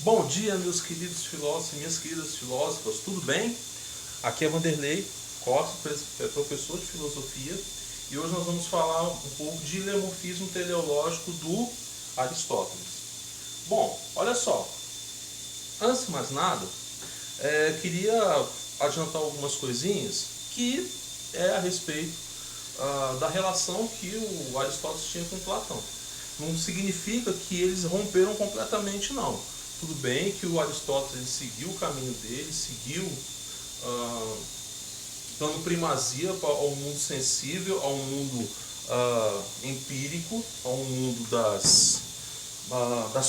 Bom dia, meus queridos filósofos e minhas queridas filósofas, tudo bem? Aqui é Vanderlei Costa, professor de filosofia, e hoje nós vamos falar um pouco de lemorfismo teleológico do Aristóteles. Bom, olha só, antes de mais nada, queria adiantar algumas coisinhas que é a respeito da relação que o Aristóteles tinha com Platão. Não significa que eles romperam completamente, não. Tudo bem que o Aristóteles seguiu o caminho dele, seguiu dando primazia ao mundo sensível, ao mundo empírico, ao mundo das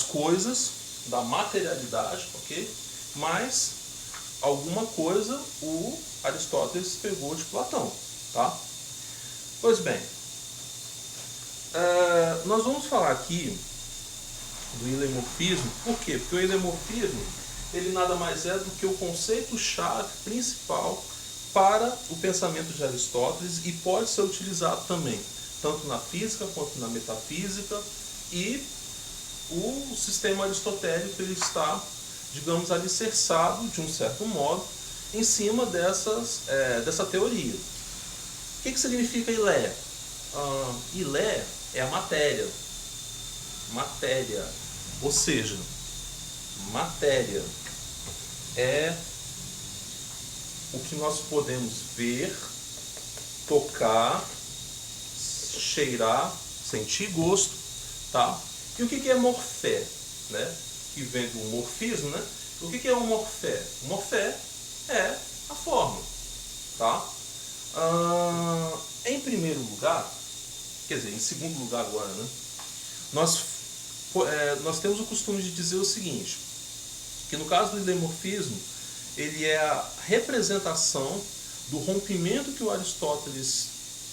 coisas, da materialidade, ok? Mas alguma coisa o Aristóteles pegou de Platão, tá? Pois bem, nós vamos falar aqui do ilemorfismo. Por quê? Porque o ilemorfismo ele nada mais é do que o conceito-chave principal para o pensamento de Aristóteles e pode ser utilizado também, tanto na física quanto na metafísica, e o sistema aristotélico ele está, digamos, alicerçado, de um certo modo, em cima dessa teoria. O que significa Ilé? Ilé é a matéria. Matéria. Ou seja, matéria é o que nós podemos ver, tocar, cheirar, sentir gosto, tá? E o que é morfé, né? Que vem do morfismo, né? O que é o morfé? O morfé é a forma, tá? Em primeiro lugar, quer dizer, em segundo lugar agora, né? Nós temos o costume de dizer o seguinte, que no caso do ilemorfismo, ele é a representação do rompimento que o Aristóteles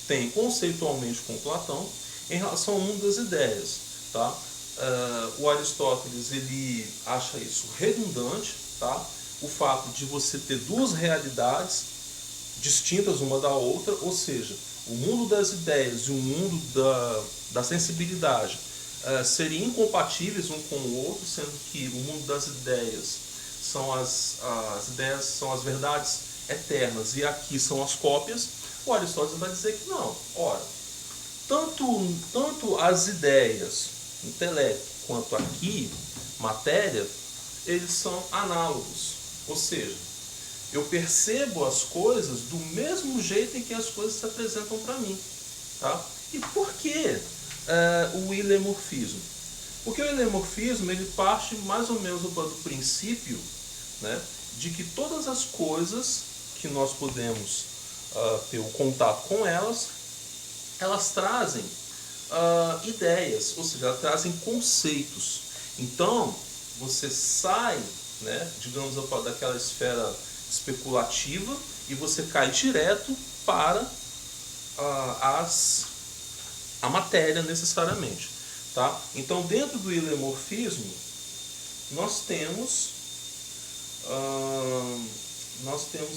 tem conceitualmente com Platão em relação ao mundo das ideias, tá? O Aristóteles ele acha isso redundante, tá? O fato de você ter duas realidades distintas uma da outra, ou seja, o mundo das ideias e o mundo da sensibilidade seriam incompatíveis um com o outro, sendo que o mundo das ideias são as ideias são as verdades eternas e aqui são as cópias. O Aristóteles vai dizer que não. Ora, tanto as ideias, intelecto, quanto aqui, matéria, eles são análogos. Ou seja, eu percebo as coisas do mesmo jeito em que as coisas se apresentam para mim. Tá? E por que o ilemorfismo? Porque o ilemorfismo ele parte mais ou menos do princípio, né, de que todas as coisas que nós podemos ter o contato com elas, elas trazem ideias, ou seja, elas trazem conceitos. Então, você sai, né, digamos, daquela esfera especulativa e você cai direto para a matéria necessariamente, tá? Então, dentro do ilemorfismo, nós temos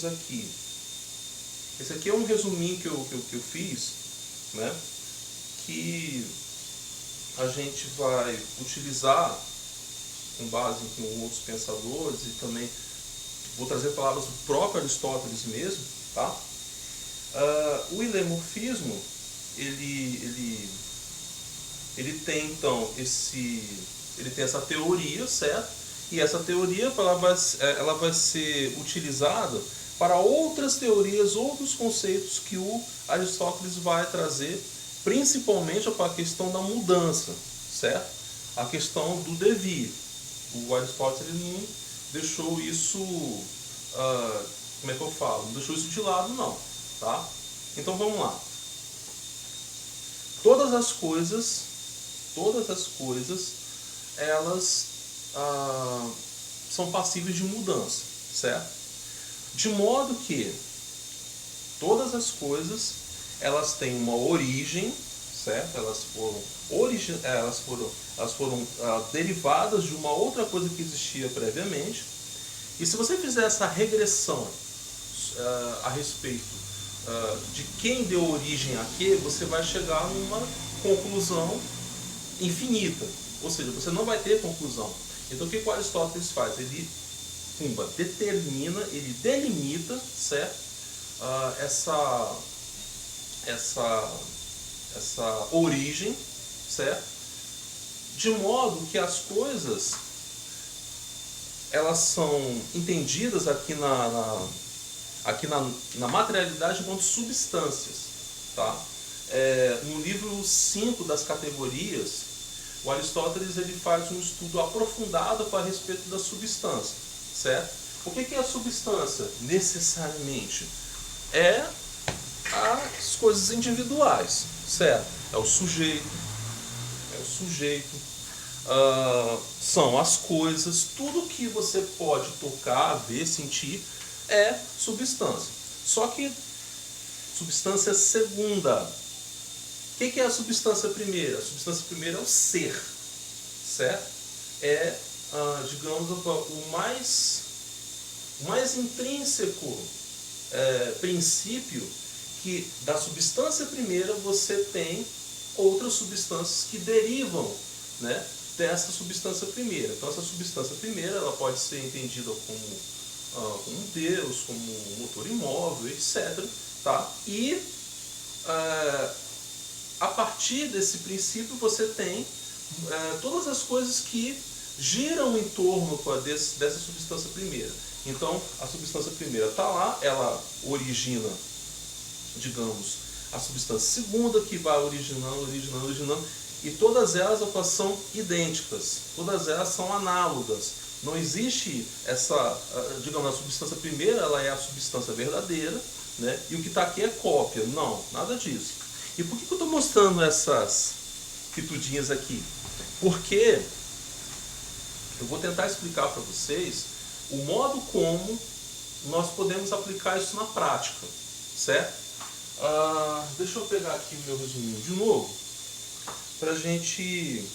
aqui, esse aqui é um resuminho que eu fiz, né, que a gente vai utilizar com base em outros pensadores e também vou trazer palavras do próprio Aristóteles mesmo, tá? O ilemorfismo ele tem então ele tem essa teoria, certo? E essa teoria ela vai ser utilizada para outras teorias, outros conceitos que o Aristóteles vai trazer, principalmente para a questão da mudança, certo? A questão do devir. O Aristóteles não deixou isso, como é que eu falo? Não deixou isso de lado, não, tá? Então vamos lá. Todas as coisas, elas são passíveis de mudança, certo? De modo que todas as coisas elas têm uma origem, certo? Elas foram derivadas de uma outra coisa que existia previamente. E se você fizer essa regressão a respeito de quem deu origem a quê, você vai chegar numa conclusão infinita. Ou seja, você não vai ter conclusão. Então o que o Aristóteles faz? Ele determina, ele delimita, certo? Essa origem, certo? De modo que as coisas elas são entendidas aqui na materialidade enquanto substâncias, tá? No livro 5 das categorias, o Aristóteles ele faz um estudo aprofundado a respeito da substância, certo? O que é a substância? Necessariamente é as coisas individuais, certo? É o sujeito, são as coisas, tudo que você pode tocar, ver, sentir é substância. Só que substância segunda. O que é a substância primeira? A substância primeira é o ser, certo? É, digamos, o mais intrínseco princípio que da substância primeira você tem outras substâncias que derivam, né, dessa substância primeira. Então essa substância primeira ela pode ser entendida como um Deus, como um motor imóvel, etc. Tá? E a partir desse princípio você tem todas as coisas que giram em torno dessa substância primeira. Então a substância primeira está lá, ela origina, digamos, a substância segunda que vai originando, e todas elas são idênticas, todas elas são análogas. Não existe digamos, a substância primeira ela é a substância verdadeira, né? E o que está aqui é cópia. Não, nada disso. E por que eu estou mostrando essas pitudinhas aqui? Porque eu vou tentar explicar para vocês o modo como nós podemos aplicar isso na prática, certo? Deixa eu pegar aqui o meu resuminho de novo para a gente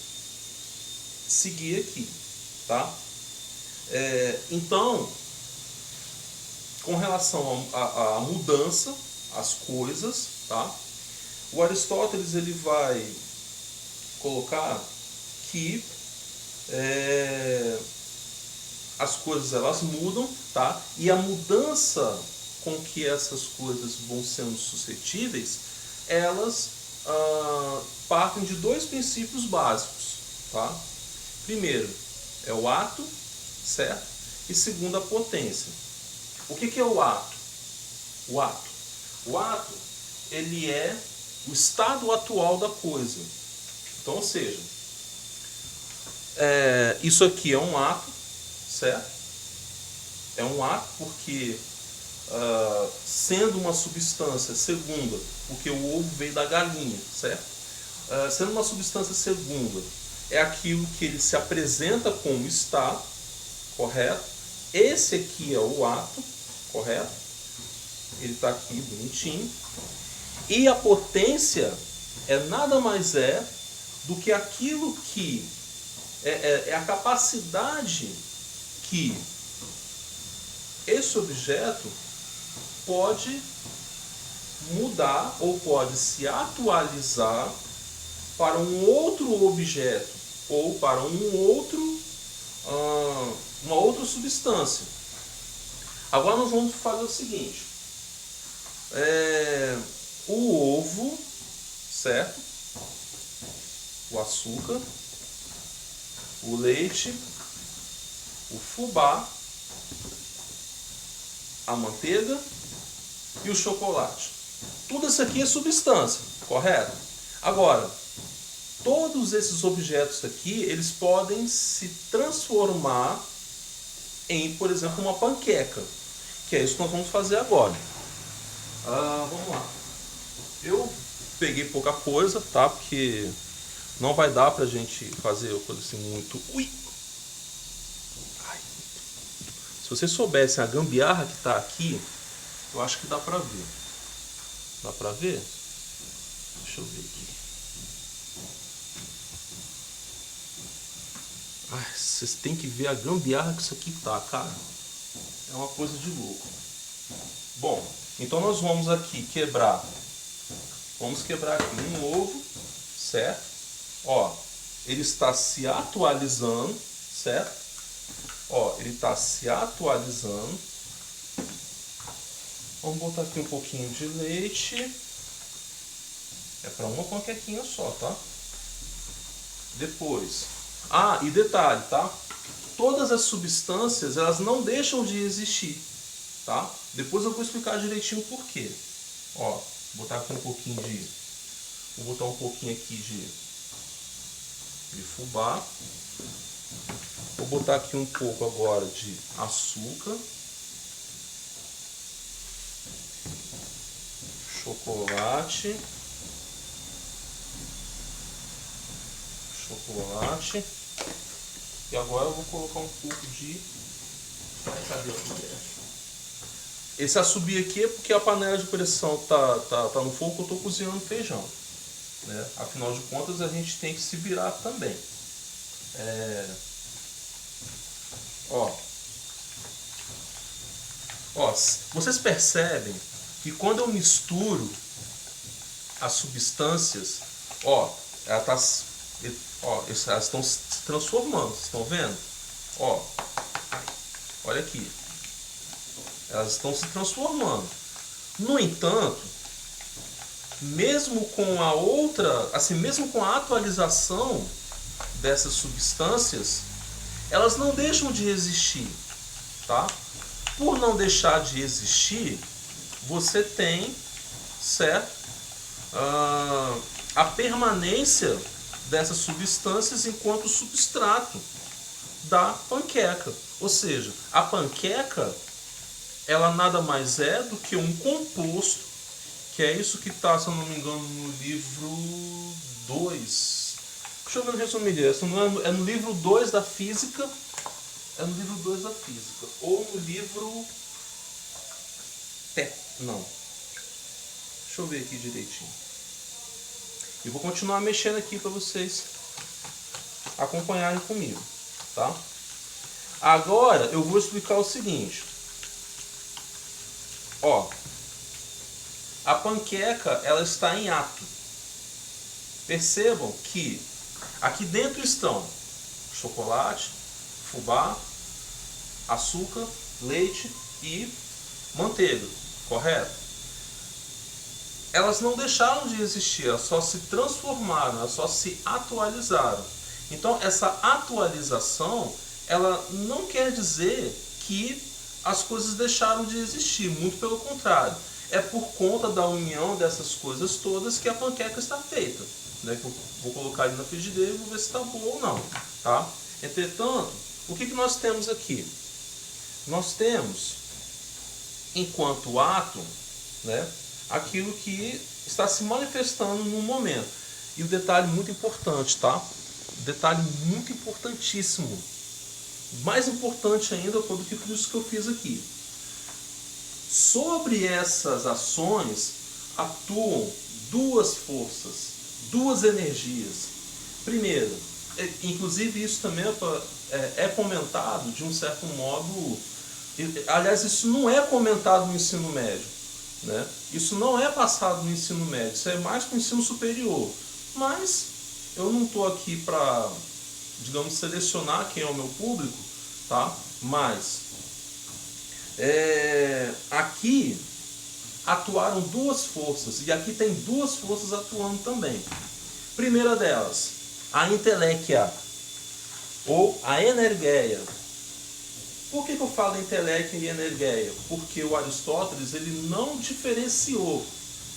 seguir aqui, tá? Então, com relação à mudança, às coisas, tá? O Aristóteles ele vai colocar que as coisas elas mudam, tá? E a mudança com que essas coisas vão sendo suscetíveis, elas partem de dois princípios básicos, tá? Primeiro é o ato, certo? E segundo a potência. O que é o ato? O ato, ele é o estado atual da coisa. Então, ou seja, isso aqui é um ato, certo? É um ato porque sendo uma substância segunda, porque o ovo veio da galinha, certo? Sendo uma substância segunda, é aquilo que ele se apresenta como está, correto? Esse aqui é o ato, correto? Ele está aqui bonitinho. E a potência nada mais do que aquilo que é a capacidade que esse objeto pode mudar ou pode se atualizar para um outro objeto ou para uma outra substância. Agora nós vamos fazer o seguinte: o ovo, certo? O açúcar, o leite, o fubá, a manteiga e o chocolate. Tudo isso aqui é substância, correto? Agora, todos esses objetos aqui, eles podem se transformar em, por exemplo, uma panqueca, que é isso que nós vamos fazer agora. Vamos lá. Eu peguei pouca coisa, tá? Porque não vai dar pra gente fazer coisa assim muito... Ui! Ai. Se vocês soubessem a gambiarra que tá aqui, eu acho que dá pra ver. Dá pra ver? Deixa eu ver aqui. Ai, vocês têm que ver a gambiarra que isso aqui tá, cara. É uma coisa de louco. Bom, então nós vamos aqui quebrar. Vamos quebrar aqui um ovo, certo? Ó, ele está se atualizando, certo? Ó, ele está se atualizando. Vamos botar aqui um pouquinho de leite. É para uma panquequinha só, tá? Depois. Ah, e detalhe, tá? Todas as substâncias, elas não deixam de existir, tá? Depois eu vou explicar direitinho o porquê. Ó, vou botar aqui um pouquinho de... Vou botar um pouquinho aqui de fubá. Vou botar aqui um pouco agora de açúcar. Chocolate. Chocolate. E agora eu vou colocar um pouco de... Cadê a colher? Esse assobio aqui é porque a panela de pressão tá no fogo que eu estou cozinhando feijão, né? Afinal de contas a gente tem que se virar também. Ó, vocês percebem que quando eu misturo as substâncias, elas estão se transformando, vocês estão vendo? Ó, olha aqui, elas estão se transformando. No entanto, mesmo com a outra, assim, mesmo com a atualização dessas substâncias, elas não deixam de existir, tá? Por não deixar de existir, você tem, certo? A permanência dessas substâncias enquanto substrato da panqueca. Ou seja, a panqueca, ela nada mais é do que um composto, que é isso que está, se eu não me engano, no livro 2. Deixa eu ver no resumo disso. É no livro 2 da física. É no livro 2 da física. Ou no livro... Não. Deixa eu ver aqui direitinho. E vou continuar mexendo aqui para vocês acompanharem comigo, tá? Agora eu vou explicar o seguinte. Ó, a panqueca, ela está em ato. Percebam que aqui dentro estão chocolate, fubá, açúcar, leite e manteiga, correto? Elas não deixaram de existir, elas só se transformaram, elas só se atualizaram. Então essa atualização, ela não quer dizer que as coisas deixaram de existir, muito pelo contrário. É por conta da união dessas coisas todas que a panqueca está feita, né? Que eu vou colocar ali na frigideira e vou ver se está boa ou não, tá? Entretanto, o que nós temos aqui? Nós temos, enquanto ato, né, aquilo que está se manifestando no momento. E o detalhe muito importante, tá? Detalhe muito importantíssimo. Mais importante ainda do que tudo isso que eu fiz aqui. Sobre essas ações atuam duas forças, duas energias. Primeiro, inclusive isso também é comentado de um certo modo. Aliás, isso não é comentado no ensino médio, né? Isso não é passado no ensino médio, isso é mais para o ensino superior. Mas eu não estou aqui para, digamos, selecionar quem é o meu público, tá? Mas aqui atuaram duas forças, e aqui tem duas forças atuando também. Primeira delas, a inteléquia, ou a energeia. Por que eu falo inteléquia e energeia? Porque o Aristóteles ele não diferenciou,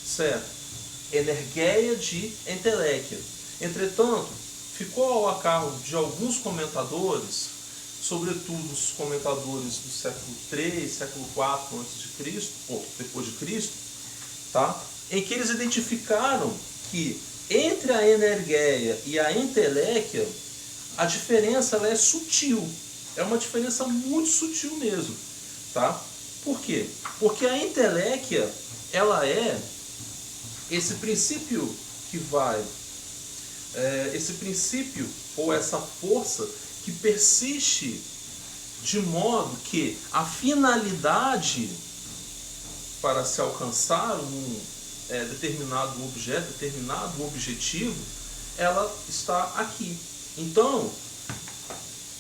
certo? Energeia de inteléquia. Entretanto, ficou ao acargo de alguns comentadores, sobretudo os comentadores do século III, século IV a.C., ou depois de Cristo, tá? Em que eles identificaram que entre a energeia e a inteléquia, a diferença ela é sutil. É uma diferença muito sutil mesmo, tá? Por quê? Porque a inteléquia, ela é esse princípio que vai, esse princípio ou essa força que persiste de modo que a finalidade para se alcançar um determinado objeto, determinado objetivo, ela está aqui. Então,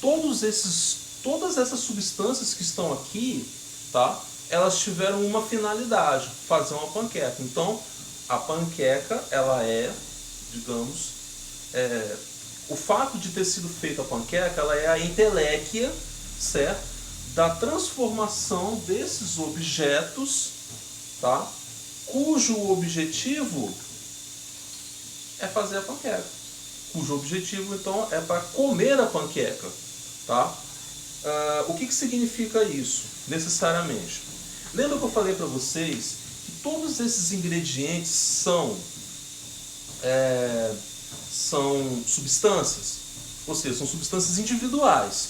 todas essas substâncias que estão aqui, tá? Elas tiveram uma finalidade, fazer uma panqueca. Então, a panqueca, ela é, digamos, o fato de ter sido feita a panqueca, ela é a entelequia, certo? Da transformação desses objetos, tá? Cujo objetivo é fazer a panqueca. Cujo objetivo, então, é para comer a panqueca, tá? O que significa isso, necessariamente? Lembra que eu falei para vocês que todos esses ingredientes são substâncias? Ou seja, são substâncias individuais,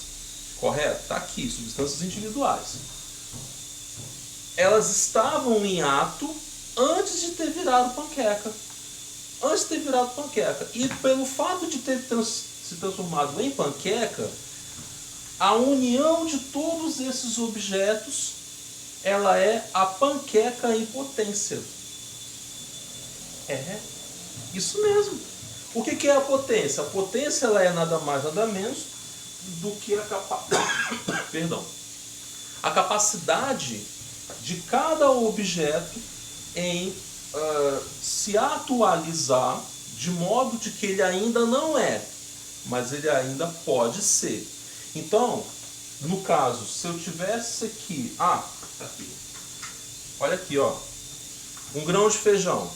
correto? Está aqui, substâncias individuais. Elas estavam em ato antes de ter virado panqueca. Antes de ter virado panqueca. E pelo fato de ter se transformado em panqueca, a união de todos esses objetos, ela é a panqueca em potência. É, isso mesmo. O que é a potência? A potência, ela é nada mais, nada menos do que a capacidade de cada objeto em se atualizar de modo de que ele ainda não é, mas ele ainda pode ser. Então, no caso, se eu tivesse aqui, aqui, olha aqui, ó, um grão de feijão.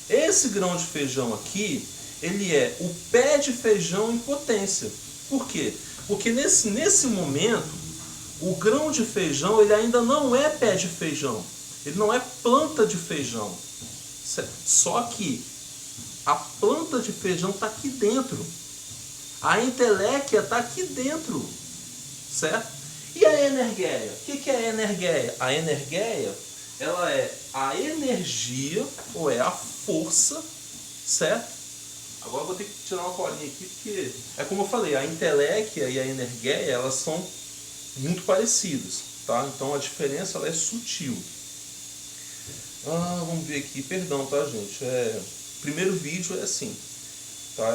Esse grão de feijão aqui, ele é o pé de feijão em potência. Por quê? Porque nesse momento, o grão de feijão, ele ainda não é pé de feijão. Ele não é planta de feijão. Só que a planta de feijão está aqui dentro. A entelequia está aqui dentro. Certo? E a energeia? O que é a energeia? A energeia, ela é a energia, ou é a força, certo? Agora eu vou ter que tirar uma colinha aqui, porque é como eu falei, a entelequia e a energeia, elas são muito parecidas, tá? Então a diferença, ela é sutil. Vamos ver aqui, perdão, tá, gente? Primeiro vídeo é assim, tá?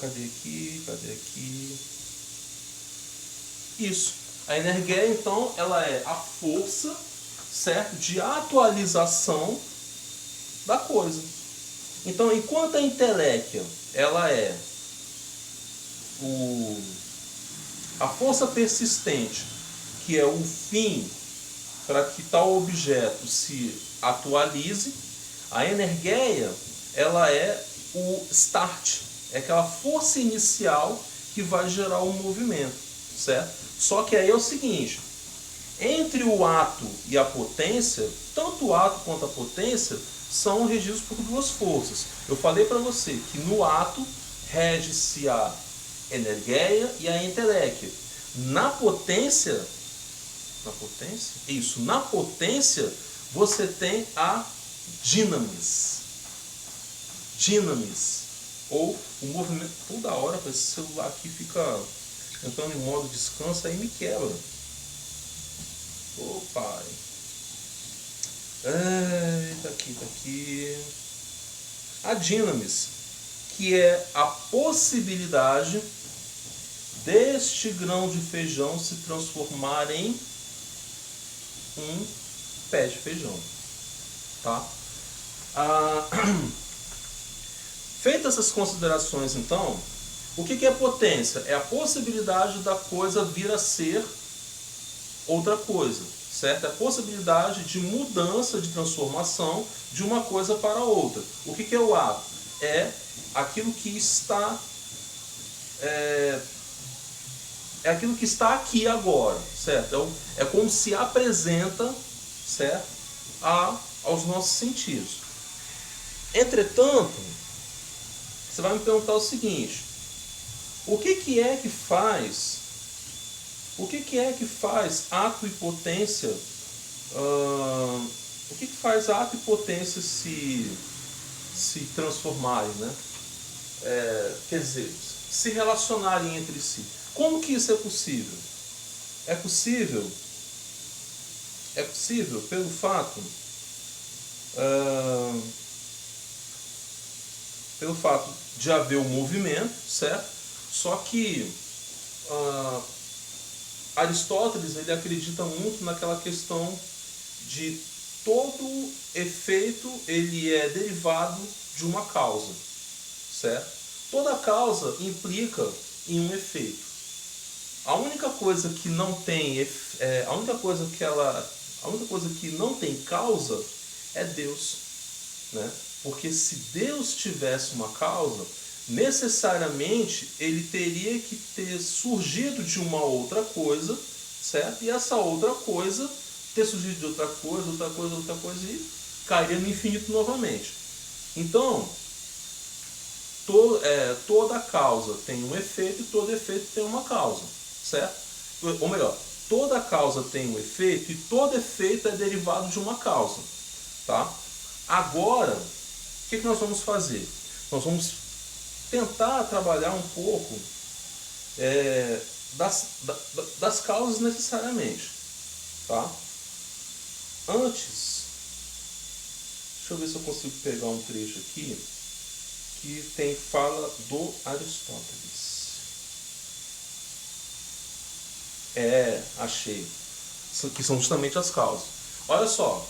Cadê aqui? Isso. A energia, então, ela é a força, certo? De atualização da coisa. Então, enquanto a entelequia, ela é a força persistente, que é o fim para que tal objeto se atualize, a energeia, ela é o start, é aquela força inicial que vai gerar o movimento, certo? Só que aí é o seguinte, entre o ato e a potência, tanto o ato quanto a potência são regidos por duas forças. Eu falei para você que no ato rege-se a energeia e a entelequia. Na potência, você tem a dinamis, ou o movimento. Toda hora esse celular aqui fica entrando em modo descanso, aí me quebra. Ô pai, tá aqui. A dinamis, que é a possibilidade deste grão de feijão se transformar em um pé de feijão, tá? Feitas essas considerações, então, o que é potência? É a possibilidade da coisa vir a ser outra coisa, certo? É a possibilidade de mudança, de transformação de uma coisa para outra. O que é o ato? É aquilo que está aquilo que está aqui agora, certo? É como se apresenta, certo? Aos nossos sentidos. Entretanto, você vai me perguntar o seguinte: o que é que faz ato e potência? O que faz ato e potência se transformarem, né? Quer dizer, se relacionarem entre si. Como que isso é possível? É possível pelo fato pelo fato de haver o movimento, certo? Só que Aristóteles ele acredita muito naquela questão de todo efeito ele é derivado de uma causa, certo? Toda causa implica em um efeito. A única coisa que não tem a única coisa que não tem causa é Deus, né? Porque se Deus tivesse uma causa, necessariamente ele teria que ter surgido de uma outra coisa, certo? E essa outra coisa ter surgido de outra coisa e cairia no infinito novamente. Então, toda causa tem um efeito e todo efeito tem uma causa, certo? Ou melhor, toda causa tem um efeito e todo efeito é derivado de uma causa, tá? Agora, o que nós vamos fazer? Nós vamos tentar trabalhar um pouco das causas necessariamente, tá? Antes, deixa eu ver se eu consigo pegar um trecho aqui que tem fala do Aristóteles. Achei. Que são justamente as causas. Olha só,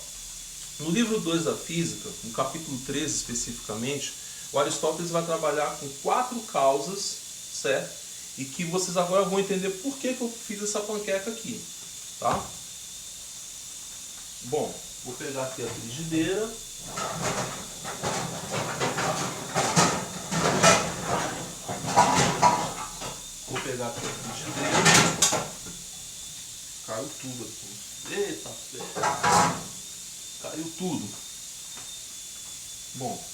no livro 2 da Física, no capítulo 13 especificamente, o Aristóteles vai trabalhar com 4 causas, certo? E que vocês agora vão entender por que eu fiz essa panqueca aqui, tá? Bom, vou pegar aqui a frigideira. Vou pegar aqui a frigideira. Caiu tudo aqui. Eita, caiu tudo. Bom,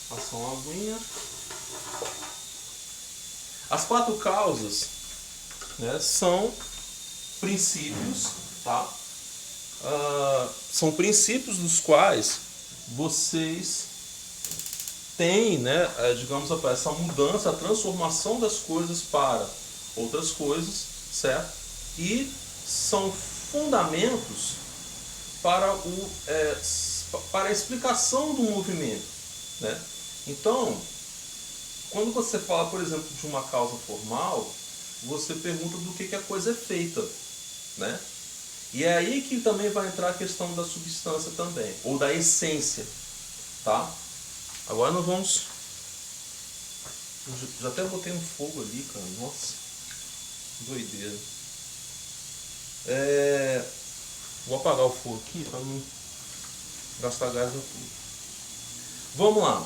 passar uma aguinha. As 4 causas, né, são princípios, tá? São princípios dos quais vocês têm, né, digamos, essa mudança, a transformação das coisas para outras coisas, certo? E são fundamentos para a explicação do movimento, né? Então, quando você fala, por exemplo, de uma causa formal, você pergunta do que a coisa é feita, né? E é aí que também vai entrar a questão da substância também, ou da essência, tá? Agora nós vamos... Eu já até botei um fogo ali, cara, nossa, doideira. Vou apagar o fogo aqui para não gastar gás aqui. Vamos lá.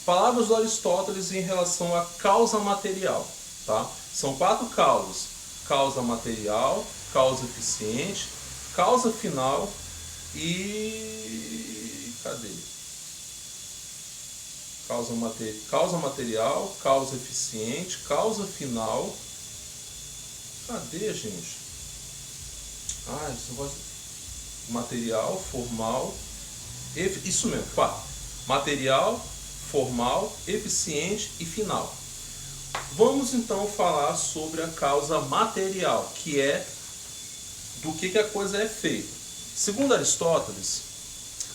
Palavras do Aristóteles em relação à causa material, tá? São 4 causas: causa material, causa eficiente, causa final e... cadê? Causa material, causa eficiente, causa final. Cadê, gente? Esse negócio... material, formal... Isso mesmo, 4. Material, formal, eficiente e final. Vamos então falar sobre a causa material, que é do que a coisa é feita. Segundo Aristóteles,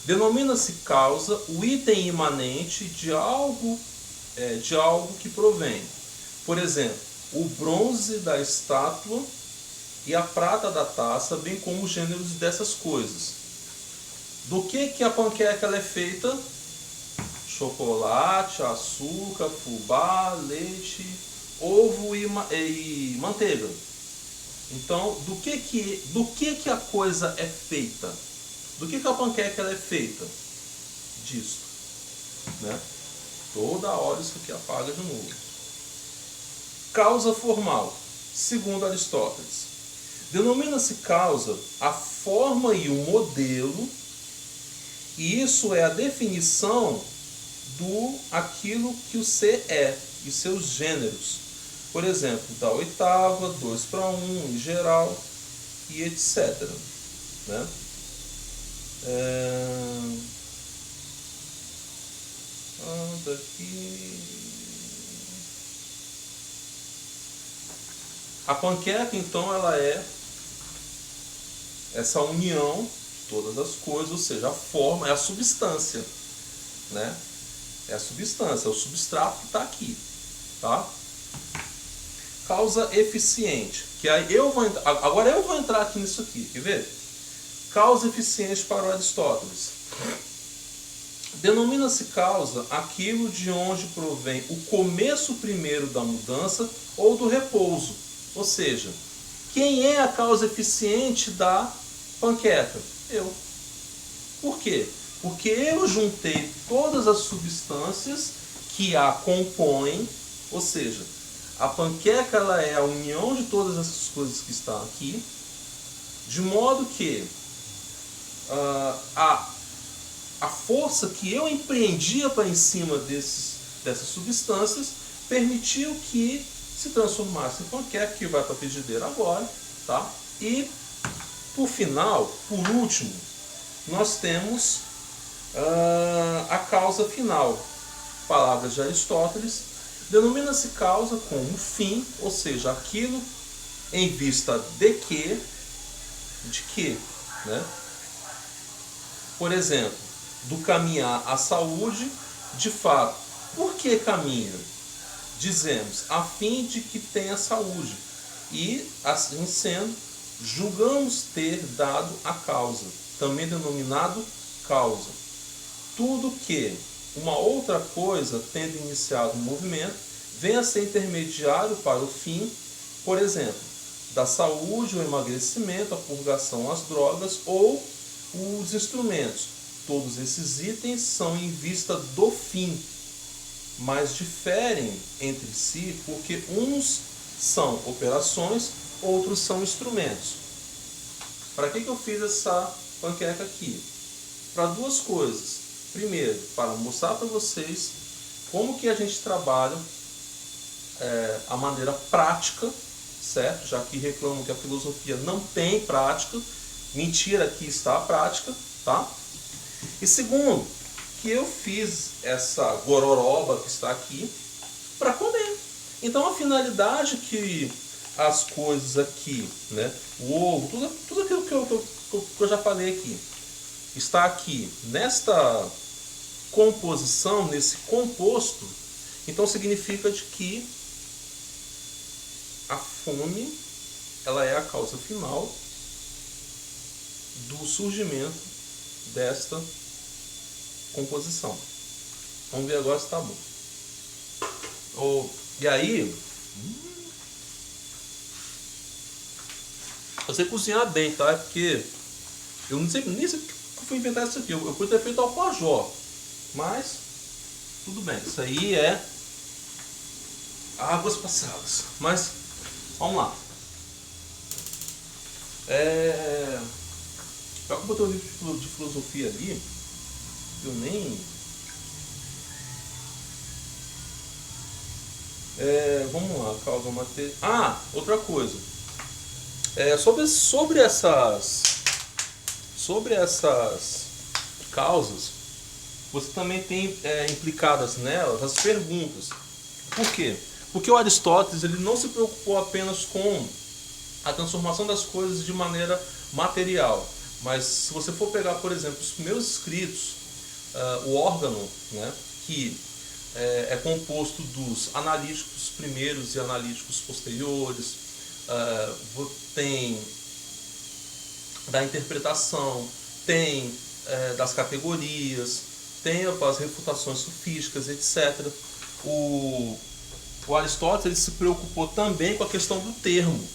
denomina-se causa o item imanente de algo que provém. Por exemplo, o bronze da estátua e a prata da taça, bem como os gêneros dessas coisas. Do que a panqueca ela é feita? Chocolate, açúcar, fubá, leite, ovo e manteiga. Então, do que a coisa é feita? Do que a panqueca ela é feita? Disso, né? Toda hora isso aqui apaga de novo. Causa formal, segundo Aristóteles. Denomina-se causa a forma e o modelo, e isso é a definição do aquilo que o ser é e seus gêneros. Por exemplo, da oitava, 2 para 1, em geral, e etc. Né? Aqui. A panqueca, então, ela é essa união de todas as coisas, ou seja, a forma, é a substância, né? É a substância, é o substrato que está aqui, tá? Causa eficiente, que aí agora eu vou entrar aqui nisso aqui, quer ver? Causa eficiente para o Aristóteles. Denomina-se causa aquilo de onde provém o começo primeiro da mudança ou do repouso. Ou seja, quem é a causa eficiente da panqueca? Eu. Por quê? Porque eu juntei todas as substâncias que a compõem, ou seja, a panqueca ela é a união de todas essas coisas que estão aqui, de modo que a força que eu empreendia para em cima dessas substâncias permitiu que se transformasse em panqueca, que vai para a frigideira agora, tá? E por final, por último, nós temos a causa final. Palavras de Aristóteles. Denomina-se causa como fim, ou seja, aquilo em vista de que, né? Por exemplo, do caminhar à saúde, de fato. Por que caminha? Dizemos, a fim de que tenha saúde. E, assim sendo, julgamos ter dado a causa, também denominado causa. Tudo que uma outra coisa, tendo iniciado um movimento, venha a ser intermediário para o fim, por exemplo, da saúde, o emagrecimento, a purgação, as drogas ou os instrumentos. Todos esses itens são em vista do fim, mas diferem entre si porque uns são operações, outros são instrumentos. Para que eu fiz essa panqueca aqui? Para duas coisas. Primeiro, para mostrar para vocês como que a gente trabalha a maneira prática, certo? Já que reclamam que a filosofia não tem prática, mentira, aqui está a prática, tá? E segundo, que eu fiz essa gororoba que está aqui para comer. Então a finalidade que as coisas aqui, né, o ovo, tudo aquilo que eu já falei aqui, está aqui nesta composição, nesse composto, então significa de que a fome ela é a causa final do surgimento desta composição. Vamos ver agora se está bom. E aí, você cozinhar bem, tá? Porque eu não sei nem sei porque eu fui inventar isso aqui. Eu podia ter feito alfajor, mas tudo bem. Isso aí é águas passadas. Mas vamos lá. Já que eu botei um livro de filosofia ali, eu nem... vamos lá, causa material. Outra coisa. Sobre essas causas, você também tem implicadas nelas as perguntas. Por quê? Porque o Aristóteles ele não se preocupou apenas com a transformação das coisas de maneira material. Mas se você for pegar, por exemplo, os primeiros escritos, o órgão, né, que é composto dos analíticos primeiros e analíticos posteriores, tem da interpretação, tem das categorias, tem as refutações sofísticas, etc. O Aristóteles ele se preocupou também com a questão do termo,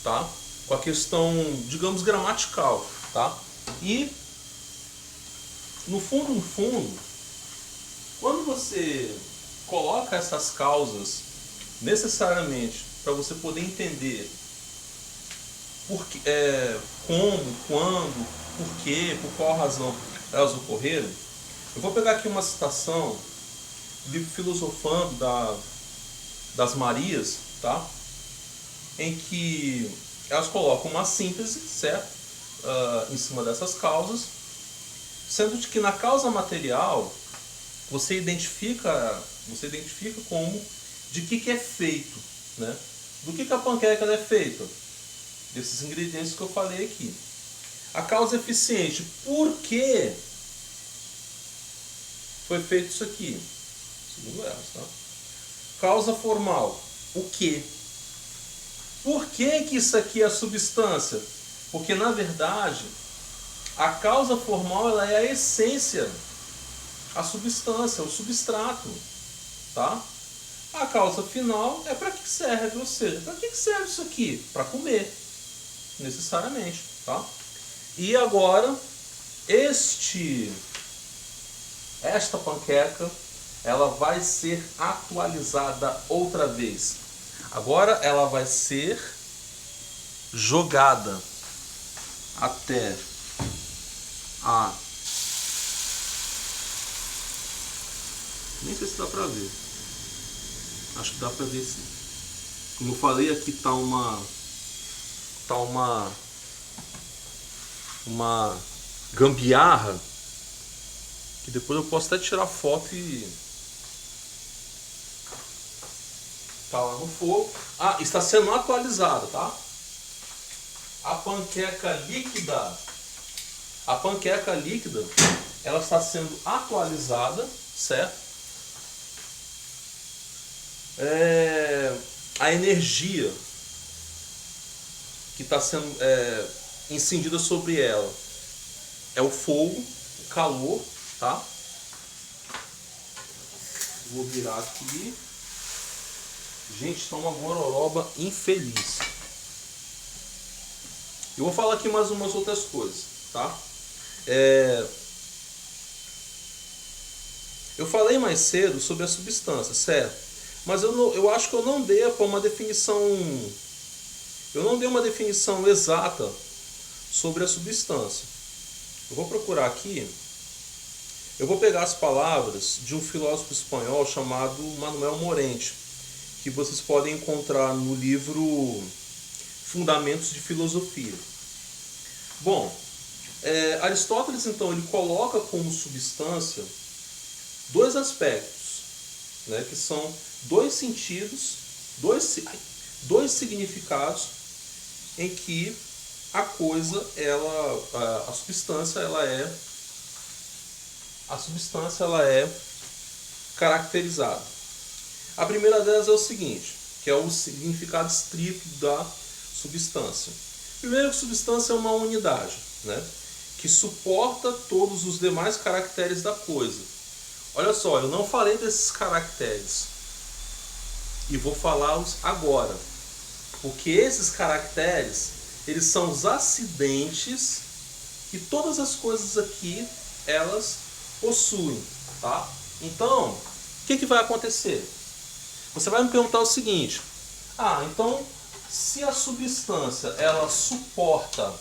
tá? Com a questão, digamos, gramatical, tá? E no fundo, quando você coloca essas causas necessariamente para você poder entender como, quando, por quê, por qual razão elas ocorreram, eu vou pegar aqui uma citação do livro Filosofando das Marias, tá? Em que elas colocam uma síntese, certo? Em cima dessas causas, sendo que na causa material você identifica como de que é feito, né? Do que a panqueca é feita? Desses ingredientes que eu falei aqui. A causa eficiente, por que foi feito isso aqui? Segundo elas, tá? Causa formal. O quê? Por que que isso aqui é substância? Porque, na verdade, a causa formal ela é a essência, a substância, o substrato, tá? A causa final é para que serve, ou seja, para que serve isso aqui? Para comer, necessariamente, tá? E agora, esta panqueca, ela vai ser atualizada outra vez. Agora ela vai ser jogada até a... Nem sei se dá pra ver. Acho que dá pra ver sim. Como eu falei, aqui tá uma gambiarra que depois eu posso até tirar foto e tá lá no fogo. Ah, está sendo atualizado, tá? A panqueca líquida, ela está sendo atualizada, certo? A energia que está sendo incendida sobre ela é o fogo, o calor, tá? Vou virar aqui. Gente, está uma gororoba infeliz. Eu vou falar aqui mais umas outras coisas, tá? Eu falei mais cedo sobre a substância, certo? Mas eu acho que eu não dei uma definição. Eu não dei uma definição exata sobre a substância. Eu vou procurar aqui. Eu vou pegar as palavras de um filósofo espanhol chamado Manuel Morente, que vocês podem encontrar no livro Fundamentos de Filosofia. Bom, Aristóteles então ele coloca como substância dois aspectos, né, que são dois sentidos, dois significados em que a coisa, a substância ela é caracterizada. A primeira delas é o seguinte, que é o significado estrito da substância. Primeiro, que substância é uma unidade, né, que suporta todos os demais caracteres da coisa. Olha só, eu não falei desses caracteres e vou falá-los agora, porque esses caracteres, eles são os acidentes que todas as coisas aqui, elas possuem, tá? Então, o que vai acontecer? Você vai me perguntar o seguinte: então, se a substância ela suporta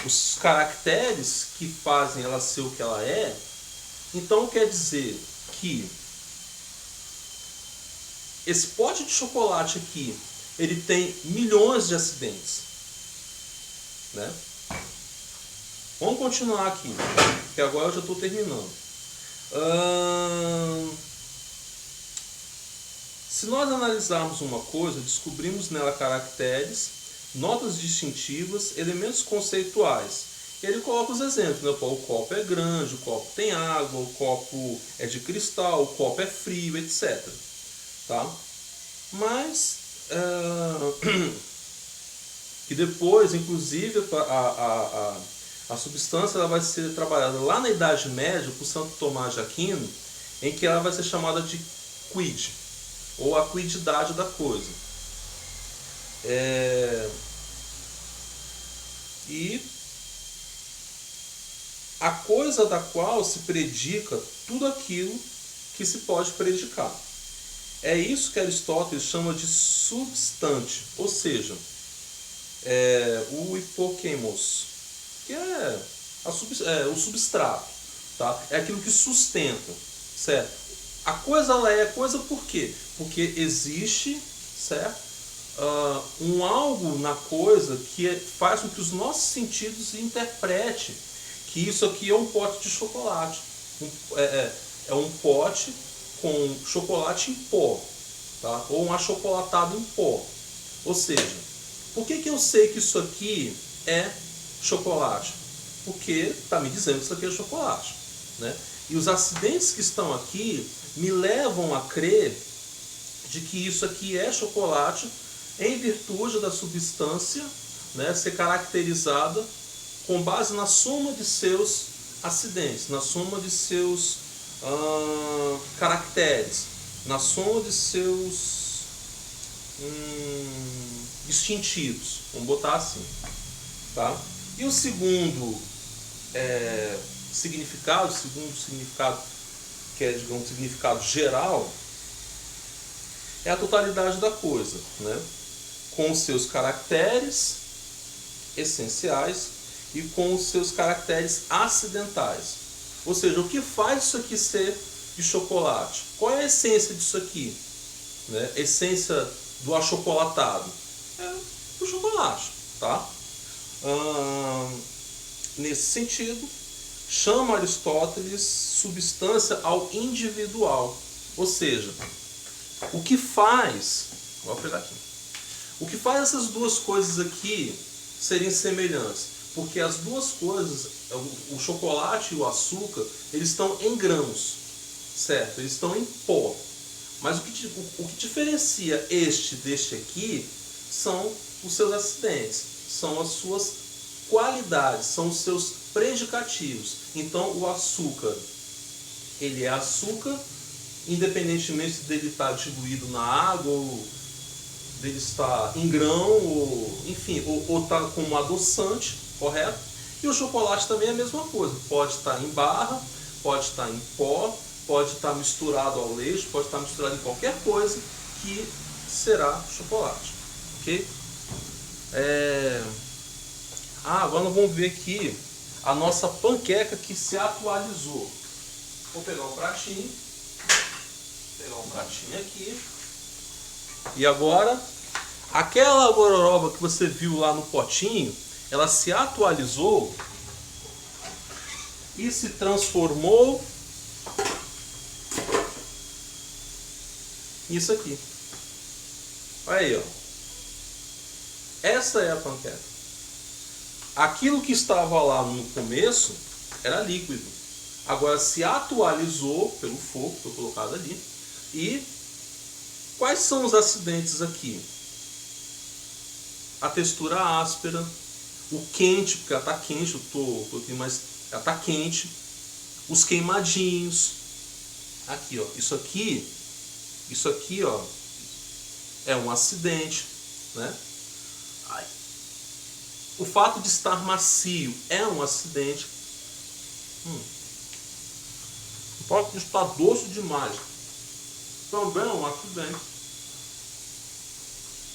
os caracteres que fazem ela ser o que ela é, então quer dizer que esse pote de chocolate aqui, ele tem milhões de acidentes, né? Vamos continuar aqui, que agora eu já estou terminando. Se nós analisarmos uma coisa, descobrimos nela caracteres, notas distintivas, elementos conceituais. E ele coloca os exemplos, né? O copo é grande, o copo tem água, o copo é de cristal, o copo é frio, etc. Tá? Mas que depois, inclusive, a substância ela vai ser trabalhada lá na Idade Média por Santo Tomás de Aquino, em que ela vai ser chamada de quid, ou a quididade da coisa. E a coisa da qual se predica tudo aquilo que se pode predicar. É isso que Aristóteles chama de substante, ou seja, o hipokemos, que é o substrato, tá? É aquilo que sustenta, certo? A coisa ela é coisa por quê? Porque existe, certo? Um algo na coisa que faz com que os nossos sentidos interpretem que isso aqui é um pote de chocolate. É um pote com chocolate em pó, tá? Ou um achocolatado em pó. Ou seja, por que eu sei que isso aqui é chocolate? Porque está me dizendo que isso aqui é chocolate, né? E os acidentes que estão aqui me levam a crer de que isso aqui é chocolate em virtude da substância, né, ser caracterizada com base na soma de seus acidentes, na soma de seus caracteres, na soma de seus distintivos, vamos botar assim, tá? E o segundo significado, que é, digamos, um significado geral, é a totalidade da coisa, né? Com os seus caracteres essenciais e com os seus caracteres acidentais. Ou seja, o que faz isso aqui ser de chocolate? Qual é a essência disso aqui? Né? A essência do achocolatado? É o chocolate, tá? Nesse sentido, chama Aristóteles substância ao individual. Ou seja, o que faz... Vou pegar aqui. O que faz essas duas coisas aqui serem semelhantes? Porque as duas coisas, o chocolate e o açúcar, eles estão em grãos, certo? Eles estão em pó. Mas o que diferencia este deste aqui são os seus acidentes, são as suas qualidades, são os seus predicativos. Então o açúcar, ele é açúcar, independentemente dele estar diluído na água, ou dele estar em grão, ou enfim, ou estar como adoçante, correto? E o chocolate também é a mesma coisa, pode estar em barra, pode estar em pó, pode estar misturado ao leite, pode estar misturado em qualquer coisa que será chocolate, ok? Agora nós vamos ver aqui a nossa panqueca que se atualizou. Vou pegar um pratinho, aqui, e agora aquela gororoba que você viu lá no potinho, ela se atualizou e se transformou nisso aqui. Olha aí, ó. Essa é a panqueca. Aquilo que estava lá no começo era líquido. Agora se atualizou pelo fogo, foi colocado ali. E quais são os acidentes aqui? A textura áspera, o quente, porque ela está quente, eu tô aqui, mas ela está quente. Os queimadinhos. Aqui, ó. Isso aqui, ó, é um acidente, né? O fato de estar macio é um acidente. Pode estar doce demais. Também é um acidente.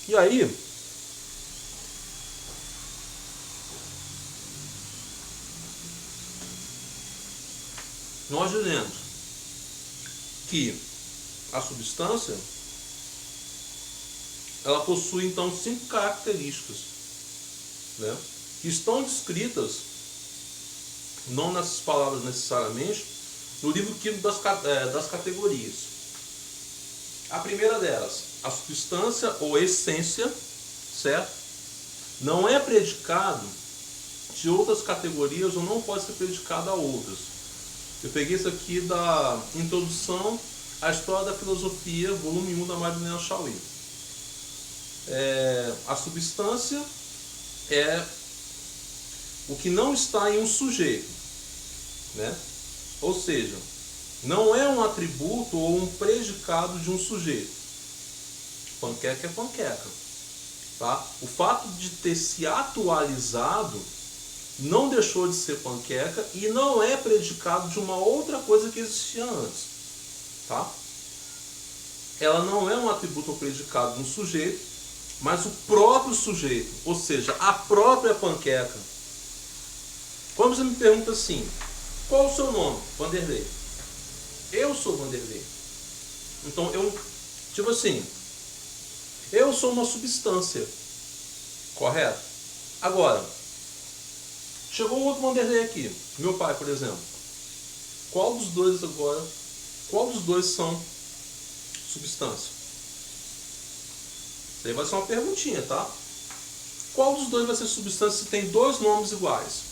E aí, nós dizemos que a substância, ela possui então 5 características, né, que estão descritas, não nessas palavras necessariamente, no livro químico das categorias. A primeira delas, a substância ou essência, certo? Não é predicado de outras categorias ou não pode ser predicado a outras. Eu peguei isso aqui da Introdução à História da Filosofia, volume 1 da Mariana Chauí. A substância é o que não está em um sujeito, né? Ou seja, não é um atributo ou um predicado de um sujeito. Panqueca é panqueca, tá? O fato de ter se atualizado não deixou de ser panqueca e não é predicado de uma outra coisa que existia antes, tá? Ela não é um atributo ou predicado de um sujeito, mas o próprio sujeito, ou seja, a própria panqueca. Quando você me pergunta assim, qual o seu nome? Vanderlei. Eu sou Vanderlei. Então tipo assim, eu sou uma substância, correto? Agora, chegou um outro Vanderlei aqui, meu pai, por exemplo. Qual dos dois são substância? Isso aí vai ser uma perguntinha, tá? Qual dos dois vai ser substância se tem dois nomes iguais?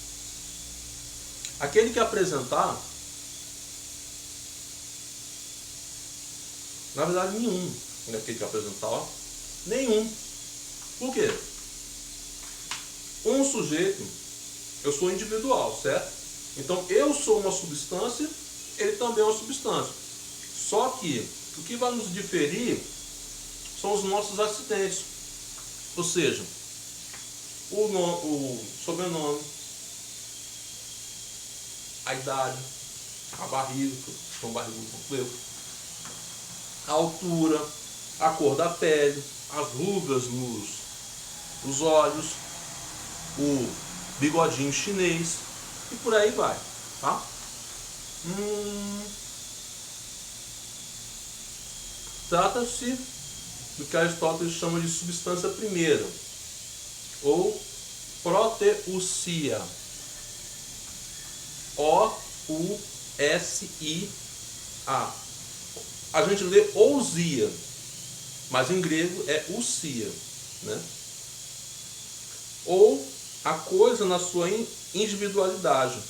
Aquele que apresentar Na verdade, nenhum. Aqui que apresentar, ó. Nenhum. Por quê? Um sujeito, eu sou individual, certo? Então eu sou uma substância, ele também é uma substância. Só que o que vai nos diferir são os nossos acidentes. Ou seja, o sobrenome, a idade, a barriga, são barrigudo como eu, a altura, a cor da pele, as rugas nos olhos, o bigodinho chinês e por aí vai, tá? Trata-se do que Aristóteles chama de substância primeira, ou proteusia. O-U-S-I-A. A gente lê ousia, mas em grego é ousia, né? Ou a coisa na sua individualidade.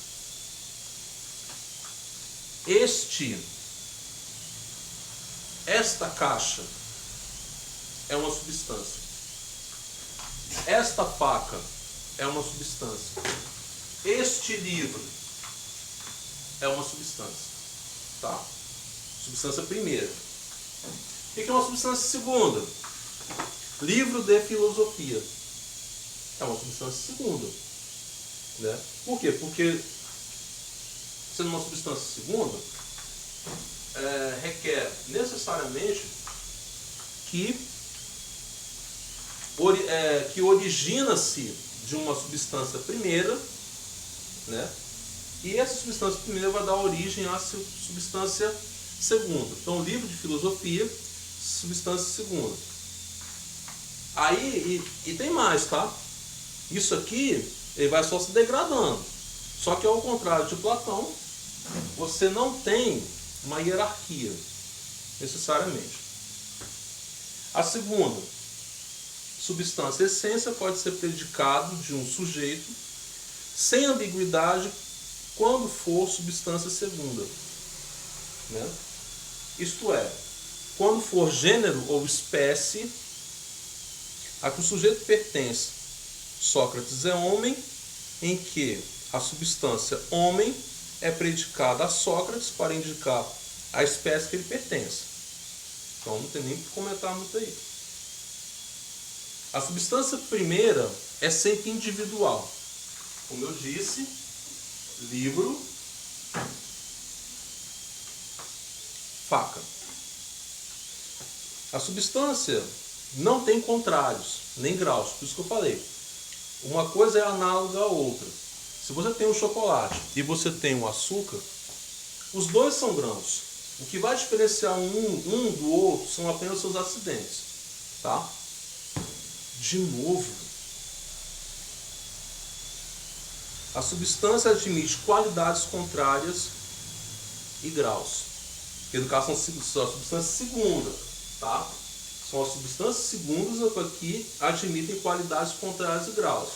Esta caixa é uma substância. Esta faca é uma substância. Este livro é uma substância, tá? Substância primeira. O que é uma substância segunda? Livro de filosofia. É uma substância segunda, né? Por quê? Porque sendo uma substância segunda, requer necessariamente que origina-se de uma substância primeira, né? E essa substância primeira vai dar origem à substância segunda. Então, livro de filosofia, substância segunda. Aí, e tem mais, tá? Isso aqui, ele vai só se degradando. Só que ao contrário de Platão, você não tem uma hierarquia, necessariamente. A segunda, substância essência, pode ser predicado de um sujeito, sem ambiguidade, quando for substância segunda, né? Isto é, quando for gênero ou espécie a que o sujeito pertence. Sócrates é homem, em que a substância homem é predicada a Sócrates para indicar a espécie que ele pertence. Então não tem nem o que comentar muito aí. A substância primeira é sempre individual. Como eu disse, livro, faca. A substância não tem contrários, nem graus, por isso que eu falei. Uma coisa é análoga à outra. Se você tem um chocolate e você tem um açúcar, os dois são grãos. O que vai diferenciar um do outro são apenas os seus acidentes. Tá? De novo, a substância admite qualidades contrárias e graus. Que no caso são as substâncias segundas, tá? São as substâncias segundas que admitem qualidades contrárias e graus.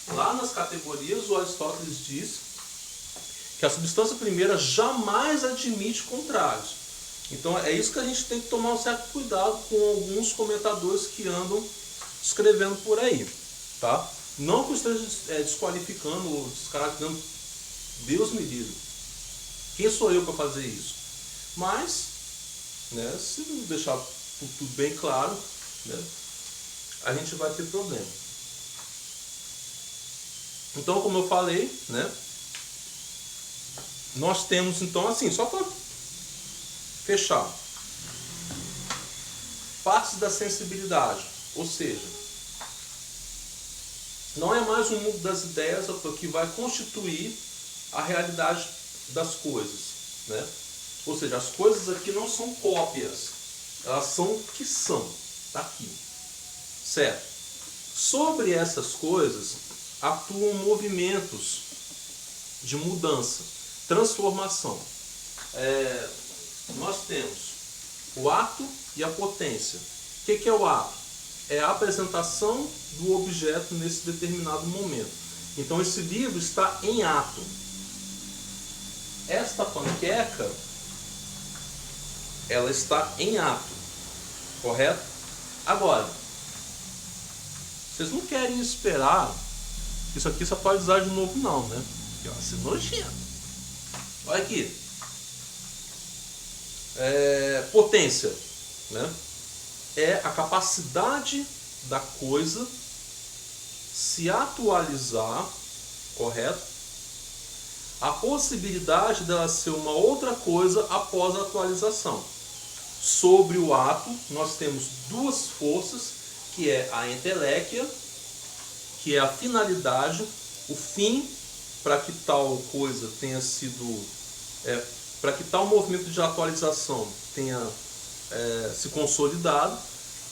Lá nas categorias, o Aristóteles diz que a substância primeira jamais admite contrários. Então é isso que a gente tem que tomar um certo cuidado com alguns comentadores que andam escrevendo por aí, tá? Não que eu esteja desqualificando ou descaracterizando, Deus me livre. Quem sou eu para fazer isso? Mas, né, se não deixar tudo bem claro, né, a gente vai ter problema. Então, como eu falei, né, nós temos então assim, só para fechar, partes da sensibilidade, ou seja, não é mais um mundo das ideias que vai constituir a realidade das coisas, né? Ou seja, as coisas aqui não são cópias, elas são o que são, tá aqui, certo? Sobre essas coisas atuam movimentos de mudança, transformação. Nós temos o ato e a potência. O que é o ato? É a apresentação do objeto nesse determinado momento. Então esse livro está em ato. Esta panqueca ela está em ato, correto? Agora, vocês não querem esperar, isso aqui só pode usar de novo não, né? Porque vai ser nojento. Olha aqui. Potência, né? É a capacidade da coisa se atualizar, correto? A possibilidade dela ser uma outra coisa após a atualização. Sobre o ato, nós temos duas forças, que é a entelequia, que é a finalidade, o fim, para que tal coisa tenha sido, para que tal movimento de atualização tenha se consolidado,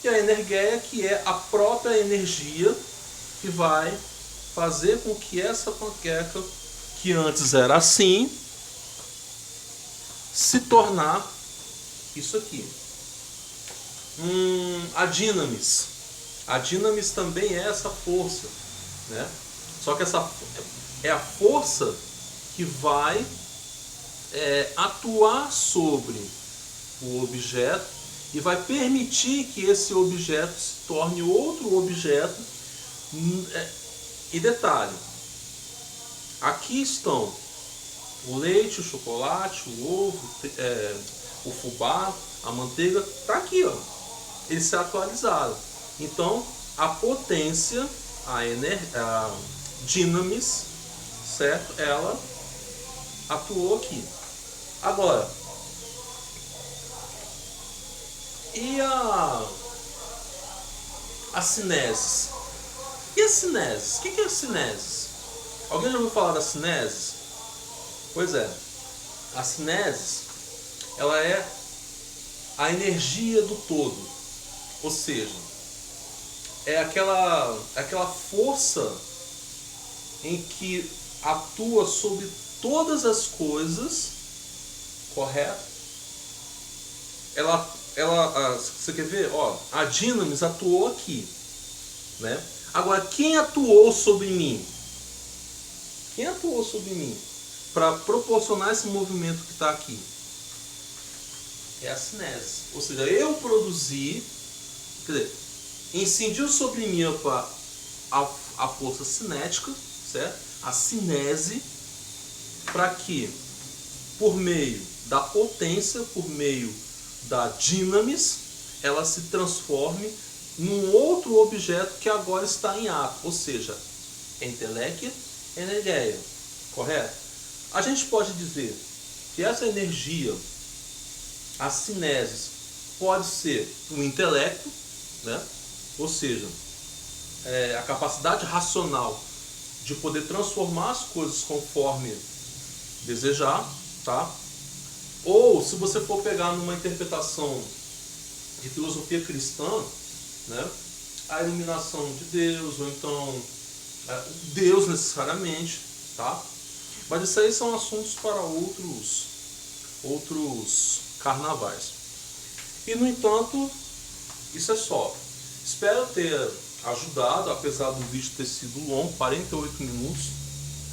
e a energeia, que é a própria energia que vai fazer com que essa panqueca, que antes era assim, se tornar isso aqui. A dinamis. A dinamis também é essa força, né? Só que essa é a força que vai atuar sobre o objeto e vai permitir que esse objeto se torne outro objeto. E detalhe, aqui estão o leite, o chocolate, o ovo, o fubá, a manteiga, está aqui, ó. Eles se atualizaram. Então, a potência, a dinamis, certo? Ela atuou aqui. Agora, e a cinesis? E a cinesis? O que é a cinesis? Alguém já ouviu falar da cinesis? Pois é, a cinesis, ela é a energia do todo, ou seja, é aquela força em que atua sobre todas as coisas, correto? Você quer ver? Ó, a dinamis atuou aqui, né? Agora, quem atuou sobre mim? Quem atuou sobre mim para proporcionar esse movimento que está aqui? É a cinesis. Ou seja, eu produzi, quer dizer, incidiu sobre mim a força cinética, certo? A cinese, para que, por meio da potência, por meio da dinamis, ela se transforme num outro objeto que agora está em ato, ou seja, entelequia, energeia, correto? A gente pode dizer que essa energia, a cinesis, pode ser o intelecto, né? Ou seja, a capacidade racional de poder transformar as coisas conforme desejar, tá? Ou, se você for pegar numa interpretação de filosofia cristã, né, a iluminação de Deus, ou então Deus necessariamente, tá? Mas isso aí são assuntos para outros carnavais. E, no entanto, isso é só. Espero ter ajudado, apesar do vídeo ter sido longo, 48 minutos.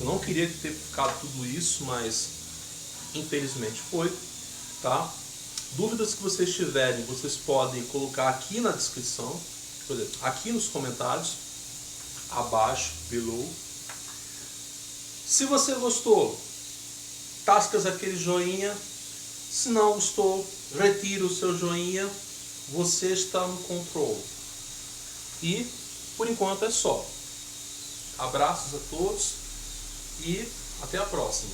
Eu não queria ter ficado tudo isso, mas infelizmente foi, tá? Dúvidas que vocês tiverem, vocês podem colocar aqui na descrição, por exemplo, aqui nos comentários, abaixo, below. Se você gostou, tascas aquele joinha. Se não gostou, retira o seu joinha. Você está no controle. E, por enquanto, é só. Abraços a todos e até a próxima.